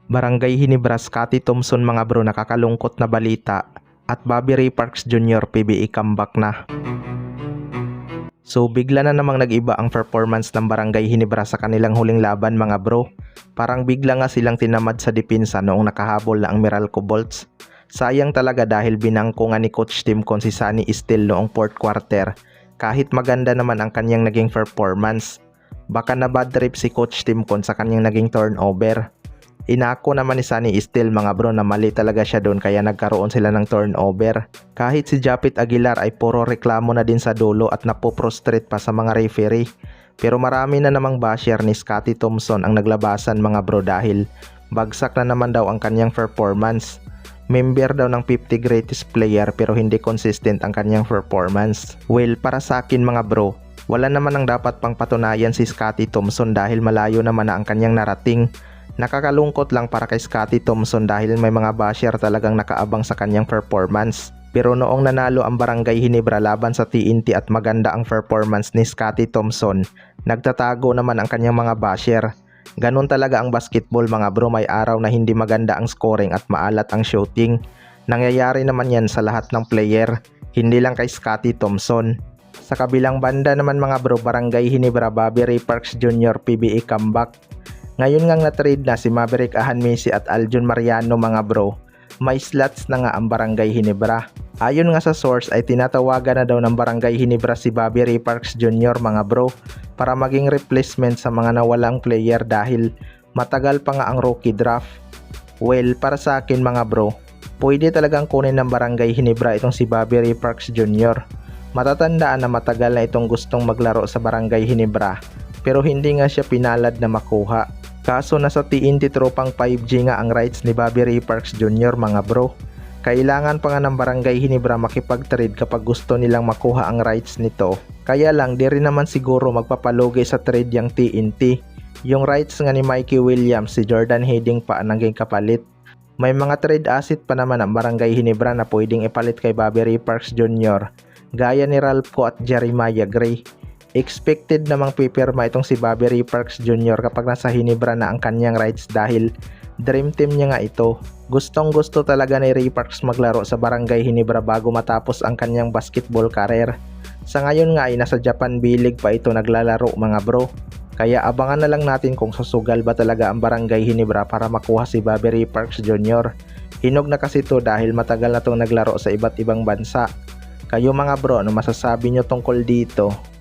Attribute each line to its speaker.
Speaker 1: Barangay Ginebra, Scottie Thompson mga bro, nakakalungkot na balita at Bobby Ray Parks Jr. PBA comeback na. So bigla na namang nag-iba ang performance ng Barangay Ginebra sa kanilang huling laban mga bro. Parang bigla nga silang tinamad sa depensa noong nakahabol na ang Meralco Bolts. Sayang talaga dahil binangko nga ni Coach Timcon si Sunny Estel noong 4th quarter. Kahit maganda naman ang kanyang naging performance, baka na bad trip si Coach Timcon sa kanyang naging turnover. Inako naman ni Sunny Estel mga bro na mali talaga siya doon kaya nagkaroon sila ng turnover. Kahit si Japit Aguilar ay puro reklamo na din sa dulo at napoprostrate pa sa mga referee. Pero marami na namang basher ni Scottie Thompson ang naglabasan mga bro dahil bagsak na naman daw ang kanyang performance. Member daw ng 50 greatest player pero hindi consistent ang kanyang performance. Well, para sa akin mga bro, wala naman ang dapat pang patunayan si Scottie Thompson dahil malayo naman na ang kanyang narating. Nakakalungkot lang para kay Scottie Thompson dahil may mga basher talagang nakaabang sa kanyang performance. Pero noong nanalo ang Barangay Ginebra laban sa TNT at maganda ang performance ni Scottie Thompson, nagtatago naman ang kanyang mga basher. Ganun talaga ang basketball mga bro, may araw na hindi maganda ang scoring at maalat ang shooting. Nangyayari naman yan sa lahat ng player, hindi lang kay Scottie Thompson. Sa kabilang banda naman mga bro, Barangay Ginebra, Bobby Ray Parks Jr. PBA comeback. Ngayon ngang na-trade na si Maverick Ahanmisi at Aljun Mariano mga bro. May slots na nga ang Barangay Ginebra. Ayon nga sa source ay tinatawagan na daw ng Barangay Ginebra si Bobby Ray Parks Jr. mga bro para maging replacement sa mga nawalang player dahil matagal pa nga ang rookie draft. Well, para sa akin mga bro, pwede talagang kunin ng Barangay Ginebra itong si Bobby Ray Parks Jr. Matatandaan na matagal na itong gustong maglaro sa Barangay Ginebra pero hindi nga siya pinalad na makuha. Kaso nasa TNT tropang 5G nga ang rights ni Bobby Ray Parks Jr. mga bro. Kailangan pa nga ng Barangay Ginebra makipag-trade kapag gusto nilang makuha ang rights nito. Kaya lang di rin naman siguro magpapalugi sa trade yung TNT. Yung rights nga ni Mikey Williams, si Jordan Heading pa ang naging kapalit. May mga trade asset pa naman ang Barangay Ginebra na pwedeng ipalit kay Bobby Ray Parks Jr. Gaya ni Ralph Co at Jeremiah Gray. Expected namang pipirma itong si Bobby Ray Parks Jr. kapag nasa Ginebra na ang kanyang rights dahil dream team niya nga ito. Gustong gusto talaga ni Ray Parks maglaro sa Barangay Ginebra bago matapos ang kanyang basketball career. Sa ngayon nga ay nasa Japan B-League pa ito naglalaro mga bro. Kaya abangan na lang natin kung susugal ba talaga ang Barangay Ginebra para makuha si Bobby Ray Parks Jr. Hinog na kasi ito dahil matagal na itong naglaro sa iba't ibang bansa. Kayo mga bro, ano masasabi nyo tungkol dito?